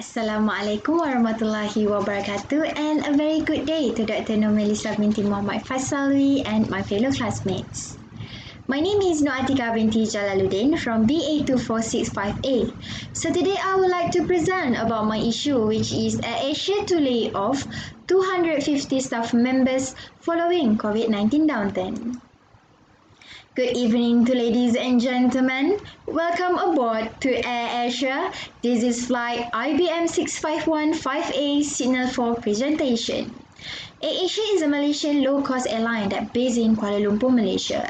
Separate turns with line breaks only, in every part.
Assalamualaikum warahmatullahi wabarakatuh, and a very good day to Dr. No Melissa Binti Muhammad Fasalwi and my fellow classmates. My name is Atiqah Binti Jalaluddin from BA651A. So today I would like to present about my issue, which is Asia to lay off 250 staff members following COVID-19 downturn. Good evening to ladies and gentlemen. Welcome aboard to Air Asia. This is flight IBM651 5A Signal 4 presentation. Air Asia is a Malaysian low-cost airline that based in Kuala Lumpur, Malaysia,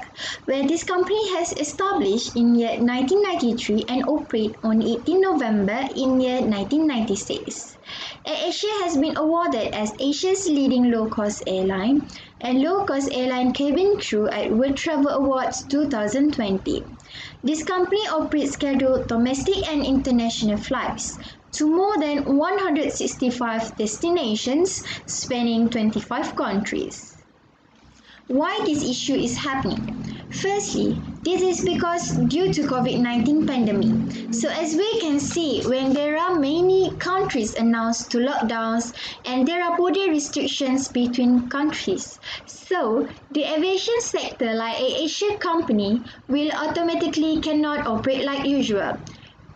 where this company has established in year 1993 and operate on 18 November in year 1996. Air Asia has been awarded as Asia's leading low-cost airline and low-cost airline cabin crew at World Travel Awards 2020. This company operates scheduled domestic and international flights to more than 165 destinations spanning 25 countries. Why this issue is happening? Firstly, this is because due to COVID-19 pandemic. So as we can see, when there are many countries announced to lockdowns and there are border restrictions between countries, so the aviation sector like Asia company will automatically cannot operate like usual.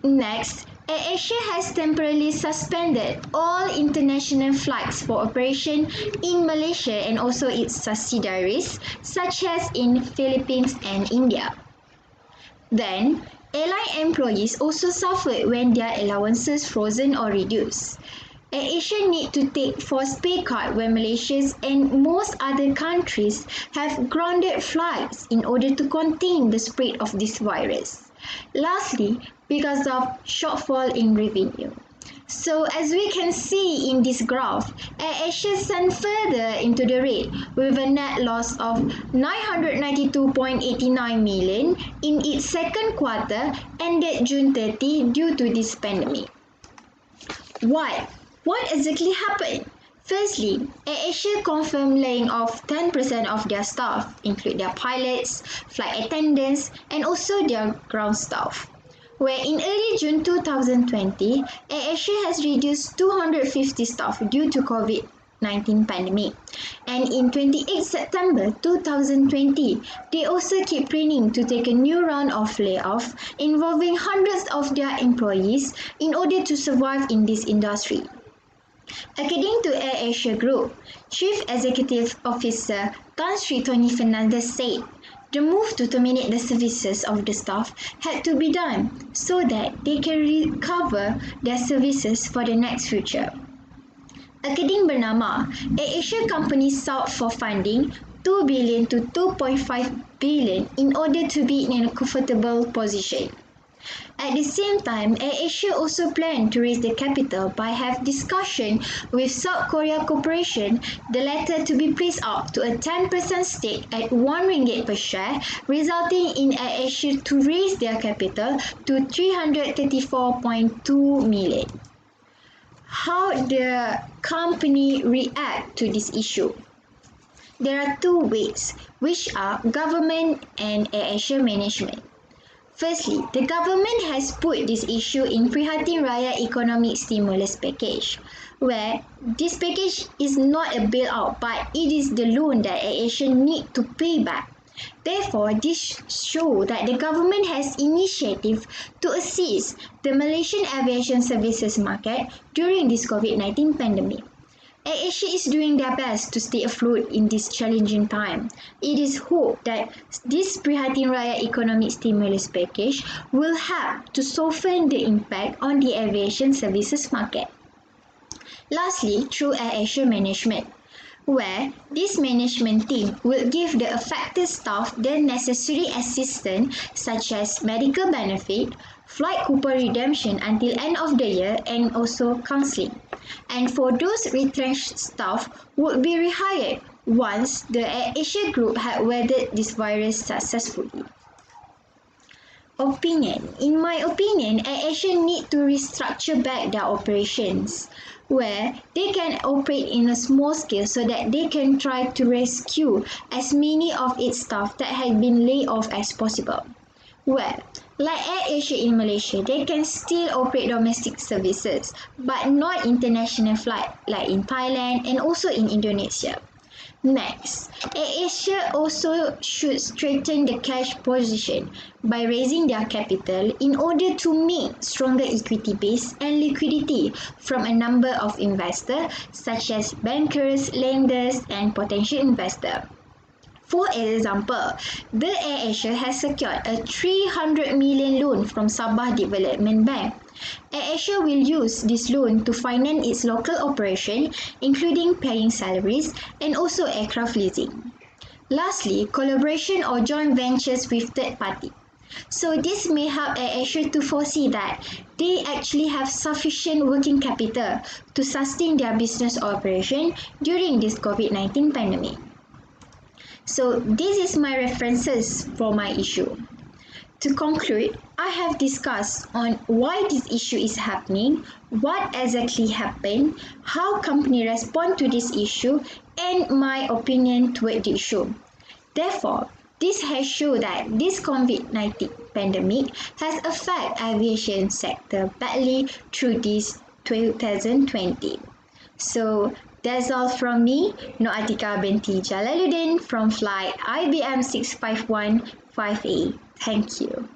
Next, Asia has temporarily suspended all international flights for operation in Malaysia and also its subsidiaries, such as in Philippines and India. Then, airline employees also suffered when their allowances frozen or reduced. Asia need to take forced pay cut when Malaysia and most other countries have grounded flights in order to contain the spread of this virus. Lastly, because of shortfall in revenue. So as we can see in this graph, Asia sent further into the red with a net loss of 992.89 million in its second quarter ended June 30 due to this pandemic. Why? What exactly happened? Firstly, Asia confirmed laying off 10% of their staff, including their pilots, flight attendants, and also their ground staff. Where in early June 2020, Asia has reduced 250 staff due to COVID-19 pandemic. And in 28 September 2020, they also keep planning to take a new round of layoff involving hundreds of their employees in order to survive in this industry. According to Air Asia Group, Chief Executive Officer Tan Sri Tony Fernandez said, the move to terminate the services of the staff had to be done so that they can recover their services for the next future. According Bernama, Air Asia company sought for funding 2 billion to 2.5 billion in order to be in a comfortable position. At the same time, Air Asia also planned to raise the capital by have discussion with South Korea Corporation, the latter to be placed up to a 10% stake at 1 ringgit per share, resulting in Air Asia to raise their capital to 334.2 million. How the company react to this issue? There are two ways, which are government and Air Asia management. Firstly, the government has put this issue in Prihatin Raya Economic Stimulus Package, where this package is not a bailout but it is the loan that Asia need to pay back. Therefore, this shows that the government has initiative to assist the Malaysian aviation services market during this COVID-19 pandemic. Asia is doing their best to stay afloat in this challenging time. It is hoped that this Prihatin Raya Economic Stimulus Package will help to soften the impact on the aviation services market. Lastly, through Air Asia management, where this management team will give the affected staff the necessary assistance such as medical benefit, flight coupon redemption until end of the year, and also counselling. And for those retrenched staff would be rehired once the Air Asia Group had weathered this virus successfully. Opinion. In my opinion, Air Asia need to restructure back their operations, where they can operate in a small scale so that they can try to rescue as many of its staff that had been laid off as possible. Well, Like AirAsia in Malaysia, they can still operate domestic services, but not international flight like in Thailand and also in Indonesia. Next, AirAsia also should strengthen the cash position by raising their capital in order to make stronger equity base and liquidity from a number of investors such as bankers, lenders and potential investors. For example, the AirAsia has secured a 300 million loan from Sabah Development Bank. AirAsia will use this loan to finance its local operation, including paying salaries and also aircraft leasing. Lastly, collaboration or joint ventures with third party. So this may help AirAsia to foresee that they actually have sufficient working capital to sustain their business operation during this COVID-19 pandemic. So this is my references for my issue. To conclude, I have discussed on why this issue is happening, what exactly happened, how company respond to this issue, and my opinion toward the issue. Therefore, this has shown that this COVID-19 pandemic has affected aviation sector badly through this 2020. So that's all from me, Atiqah Binti Jalaluddin from flight IBM 651 5A. Thank you.